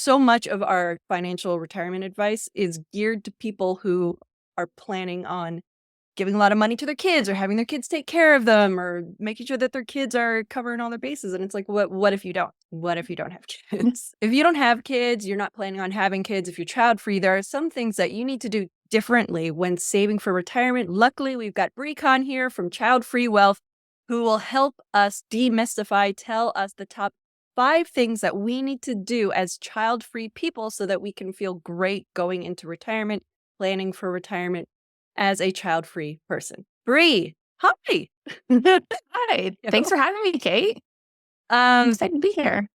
so much of our financial retirement advice is geared to people who are planning on giving a lot of money to their kids or having their kids take care of them or making sure that their kids are covering all their bases. And it's like, what if you don't? What if you don't have kids? If you don't have kids, you're not planning on having kids, if you're child free, there are some things that you need to do differently when saving for retirement. Luckily, we've got Bri here from Childfree Wealth who will help us demystify, tell us the top 5 things that we need to do as child-free people so that we can feel great going into retirement, planning for retirement as a child-free person. Bri, hi. Hi. Thanks for having me, Kate. I'm excited to be here.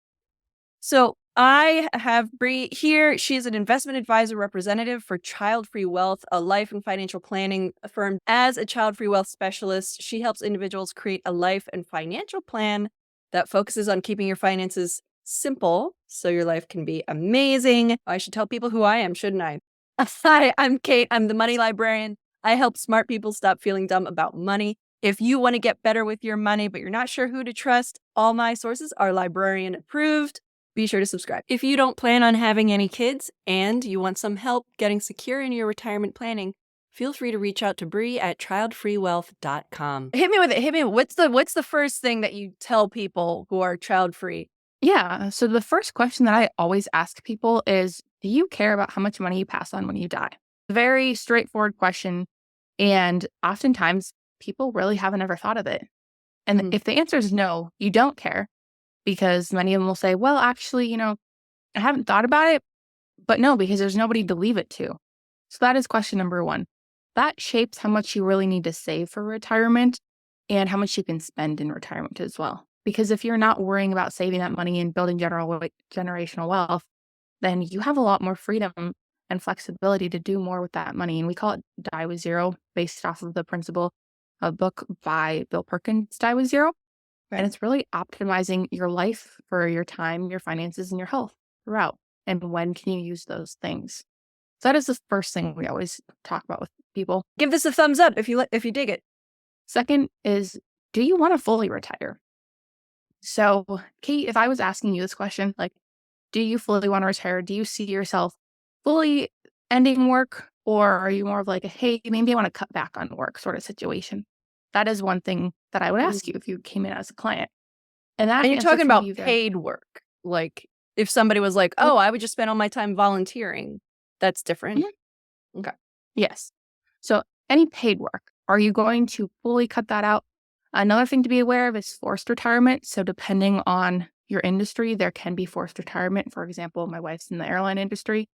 So I have Bri here. She is an investment advisor representative for Childfree Wealth, a life and financial planning firm. As a Childfree Wealth specialist, she helps individuals create a life and financial plan that focuses on keeping your finances simple so your life can be amazing. I should tell people who I am, shouldn't I? Hi, I'm Kate. I'm the money librarian. I help smart people stop feeling dumb about money. If you want to get better with your money, but you're not sure who to trust, all my sources are librarian approved. Be sure to subscribe. If you don't plan on having any kids and you want some help getting secure in your retirement planning, feel free to reach out to Bri at childfreewealth.com. Hit me with it. Hit me. What's the first thing that you tell people who are child free? Yeah. So the first question that I always ask people is, do you care about how much money you pass on when you die? Very straightforward question. And oftentimes people really haven't ever thought of it. And if the answer is no, you don't care, because many of them will say, well, actually, I haven't thought about it, but no, because there's nobody to leave it to. So that is question number 1. That shapes how much you really need to save for retirement and how much you can spend in retirement as well. Because if you're not worrying about saving that money and building generational wealth, then you have a lot more freedom and flexibility to do more with that money. And we call it Die with Zero, based off of the principle of a book by Bill Perkins, Die with Zero. Right. And it's really optimizing your life for your time, your finances, and your health throughout. And when can you use those things? So that is the first thing we always talk about with people. Give this a thumbs up if you dig it. Second is, do you want to fully retire? So, Kate, if I was asking you this question, like, do you fully want to retire? Do you see yourself fully ending work? Or are you more of like, hey, maybe I want to cut back on work sort of situation? That is one thing that I would ask you if you came in as a client. And you're talking about paid work. Like if somebody was like, oh, I would just spend all my time volunteering. That's different. Mm-hmm. Okay. Yes. So any paid work, are you going to fully cut that out? Another thing to be aware of is forced retirement. So depending on your industry, there can be forced retirement. For example, my wife's in the airline industry.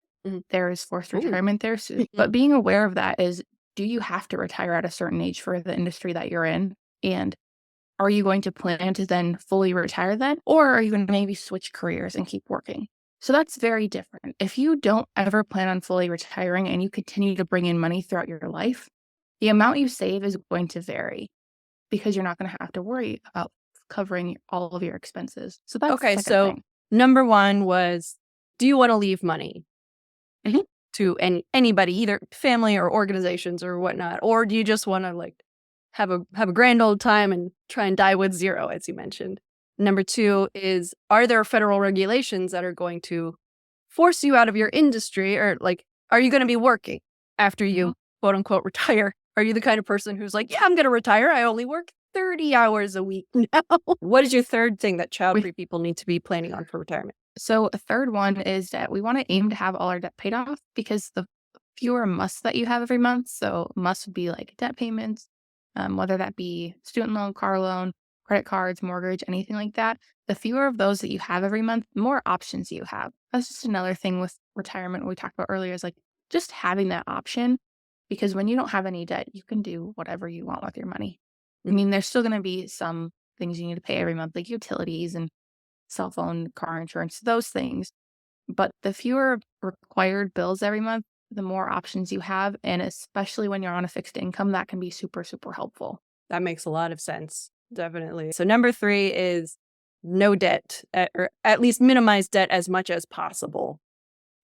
There is forced retirement there. So, but being aware of that is, do you have to retire at a certain age for the industry that you're in? And are you going to plan to then fully retire then? Or are you going to maybe switch careers and keep working? So that's very different. If you don't ever plan on fully retiring and you continue to bring in money throughout your life, the amount you save is going to vary because you're not going to have to worry about covering all of your expenses. So that's okay. So number 1 was, do you want to leave money to anybody, either family or organizations or whatnot? Or do you just want to like have a grand old time and try and die with zero, as you mentioned? Number 2 is, are there federal regulations that are going to force you out of your industry? Or like, are you going to be working after you quote unquote retire? Are you the kind of person who's like, yeah, I'm going to retire. I only work 30 hours a week now. What is your third thing that child-free people need to be planning on for retirement? So a third one is that we want to aim to have all our debt paid off, because the fewer musts that you have every month, so musts would be like debt payments, whether that be student loan, car loan, credit cards, mortgage, anything like that, the fewer of those that you have every month, the more options you have. That's just another thing with retirement we talked about earlier, is like just having that option, because when you don't have any debt, you can do whatever you want with your money. I mean, there's still going to be some things you need to pay every month, like utilities and cell phone, car insurance, those things. But the fewer required bills every month, the more options you have. And especially when you're on a fixed income, that can be super, super helpful. That makes a lot of sense. Definitely. So number 3 is no debt, or at least minimize debt as much as possible.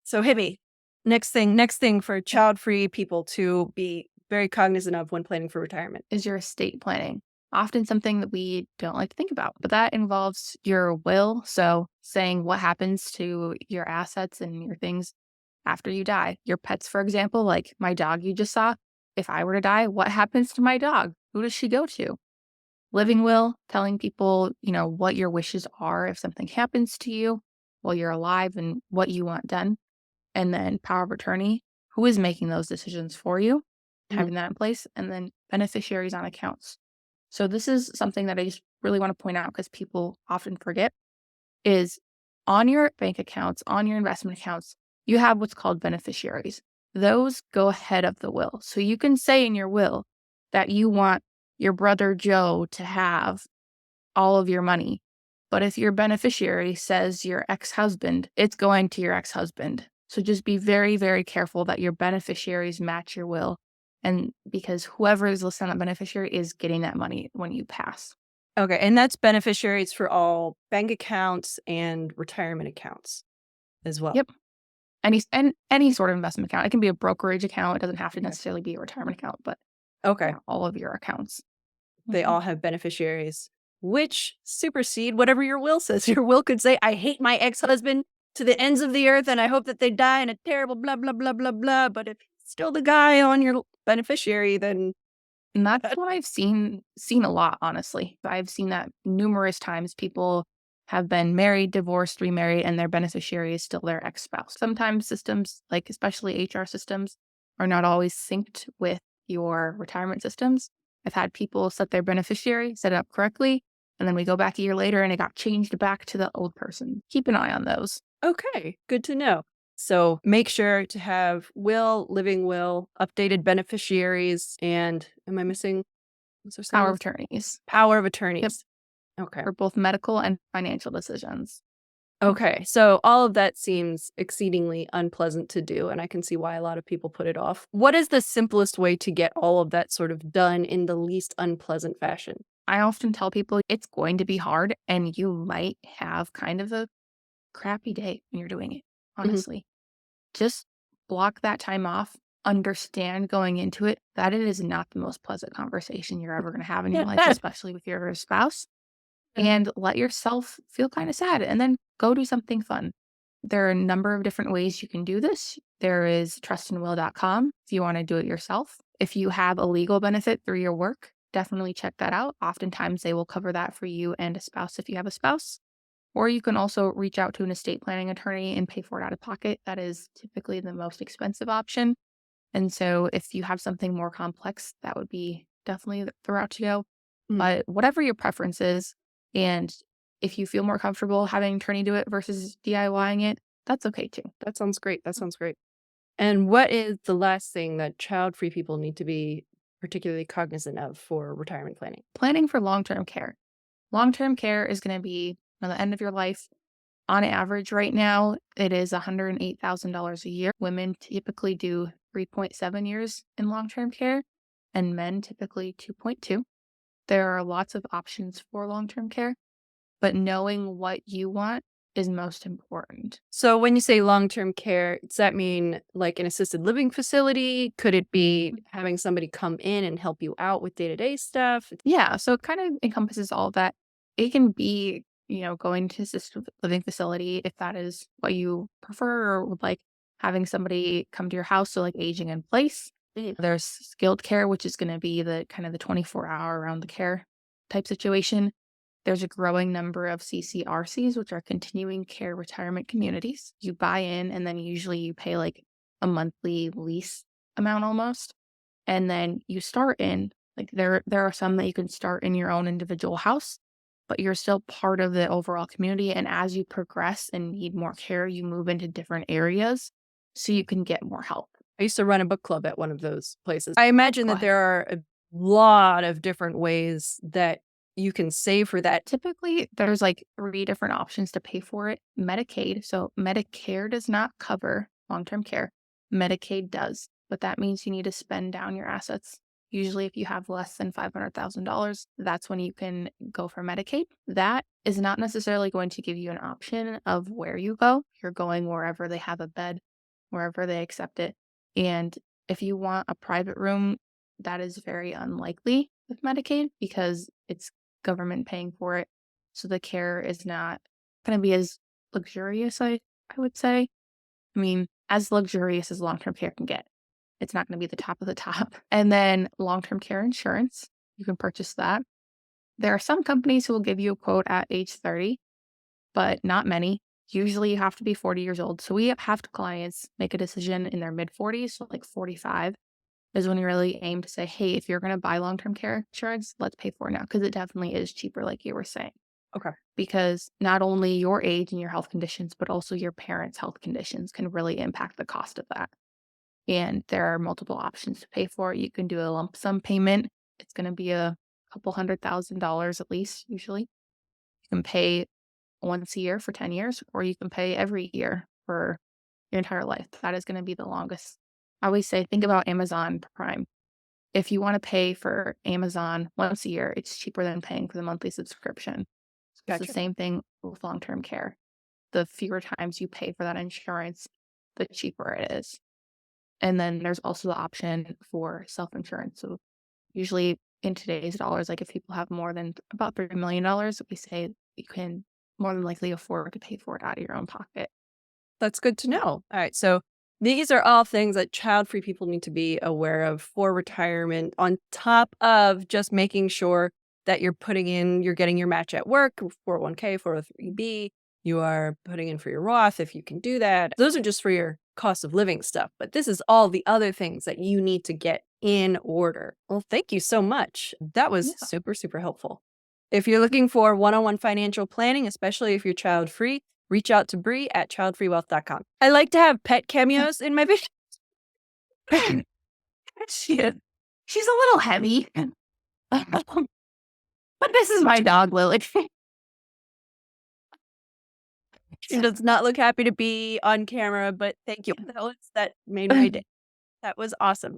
So Hibby, next thing for child-free people to be very cognizant of when planning for retirement is your estate planning. often something that we don't like to think about. But that involves your will. So, saying what happens to your assets and your things after you die. Your pets, for example, like my dog you just saw, if I were to die, what happens to my dog? Who does she go to? Living will, telling people, what your wishes are if something happens to you while you're alive and what you want done. And then power of attorney, who is making those decisions for you, Mhm. having that in place, and then beneficiaries on accounts. So this is something that I just really want to point out because people often forget is on your bank accounts, on your investment accounts, you have what's called beneficiaries. Those go ahead of the will. So you can say in your will that you want your brother Joe to have all of your money. But if your beneficiary says your ex-husband, it's going to your ex-husband. So just be very, very careful that your beneficiaries match your will. And because whoever is listed on that beneficiary is getting that money when you pass. Okay, and that's beneficiaries for all bank accounts and retirement accounts as well. Yep. Any sort of investment account. It can be a brokerage account. It doesn't have to Okay. necessarily be a retirement account, but Okay. yeah, all of your accounts. They Mhm. all have beneficiaries, which supersede whatever your will says. Your will could say, "I hate my ex-husband to the ends of the earth, and I hope that they die in a terrible blah, blah, blah, blah, blah." But if he's still the guy on your beneficiary, then And that's what I've seen a lot, honestly. I've seen that numerous times. People have been married, divorced, remarried, and their beneficiary is still their ex-spouse. Sometimes systems, like especially HR systems, are not always synced with your retirement systems. I've had people set their beneficiary, set it up correctly, and then we go back a year later and it got changed back to the old person. Keep an eye on those. okay, good to know. So make sure to have will, living will, updated beneficiaries, and am I missing was there something Power of else? attorneys. Power of Yep. attorneys. Okay. For both medical and financial decisions. Okay, so all of that seems exceedingly unpleasant to do, and I can see why a lot of people put it off. What is the simplest way to get all of that sort of done in the least unpleasant fashion? I often tell people it's going to be hard and you might have kind of a crappy day when you're doing it, Mhm. honestly. Just block that time off. Understand going into it that it is not the most pleasant conversation you're ever going to have in your life, especially with your spouse, and let yourself feel kind of sad and then go do something fun. There are a number of different ways you can do this. There is trustandwill.com if you want to do it yourself. If you have a legal benefit through your work, definitely check that out. Oftentimes they will cover that for you and a spouse if you have a spouse. Or you can also reach out to an estate planning attorney and pay for it out of pocket. That is typically the most expensive option. And so if you have something more complex, that would be definitely the route to go. Mm, But whatever your preference is, and if you feel more comfortable having an attorney do it versus DIYing it, that's okay too. that sounds great. That sounds great. And what is the last thing that child-free people need to be particularly cognizant of for retirement planning? Planning for long term care. Long term care is going to be on the end of your life. On average, right now, it is $108,000 a year. Women typically do 3.7 years in long term care, and men typically 2.2. There are lots of options for long term care, but knowing what you want is most important. So when you say long-term care, does that mean like an assisted living facility? Could it be having somebody come in and help you out with day-to-day stuff? Yeah, so it kind of encompasses all of that. It can be, going to assisted living facility if that is what you prefer or would like having somebody come to your house, so like aging in place. Mm. There's skilled care, which is going to be the kind of the 24-hour around the care type situation. There's a growing number of CCRCs, which are continuing care retirement communities. You buy in and then usually you pay like a monthly lease amount almost. And then you start in like there are some that you can start in your own individual house, but you're still part of the overall community. And as you progress and need more care, you move into different areas so you can get more help. I used to run a book club at one of those places. I Oh, imagine go that ahead. there are a lot of different ways that you can save for that. Typically, there's like three different options to pay for it. Medicaid. So Medicare does not cover long-term care. Medicaid does, but that means you need to spend down your assets. Usually, if you have less than $500,000, that's when you can go for Medicaid. That is not necessarily going to give you an option of where you go. You're going wherever they have a bed, wherever they accept it. And if you want a private room, that is very unlikely. with Medicaid because it's government paying for it. So the care is not going to be as luxurious, I would say. I mean, as luxurious as long term care can get. It's not going to be the top of the top. And then long term care insurance, you can purchase that. There are some companies who will give you a quote at age 30, but not many. Usually you have to be 40 years old. So we have clients make a decision in their mid 40s, so like 45 is when you really aim to say, hey, if you're going to buy long term care insurance, let's pay for it now because it definitely is cheaper, like you were saying. Okay. Because not only your age and your health conditions, but also your parents' health conditions can really impact the cost of that. And there are multiple options to pay for it. You can do a lump sum payment. It's going to be a couple $100,000 at least, usually. You can pay once a year for 10 years, or you can pay every year for your entire life. That is going to be the longest. I always say, think about Amazon Prime. If you want to pay for Amazon once a year, it's cheaper than paying for the monthly subscription. It's the Gotcha. same thing with long term care. The fewer times you pay for that insurance, the cheaper it is. And then there's also the option for self insurance. So, usually in today's dollars, like if people have more than about $3 million, we say you can more than likely afford to pay for it out of your own pocket. That's good to know. All right. So these are all things that child-free people need to be aware of for retirement, on top of just making sure that you're getting your match at work, 401k, 403b. You are putting in for your Roth if you can do that. Those are just for your cost of living stuff. But this is all the other things that you need to get in order. Well, thank you so much. That was Yeah. super, super helpful. If you're looking for one-on-one financial planning, especially if you're child-free, reach out to Bri at childfreewealth.com. I like to have pet cameos in my videos. she is. She's a little heavy. But this is my dog, Lily. She does not look happy to be on camera, but thank you. That made my day. That was awesome.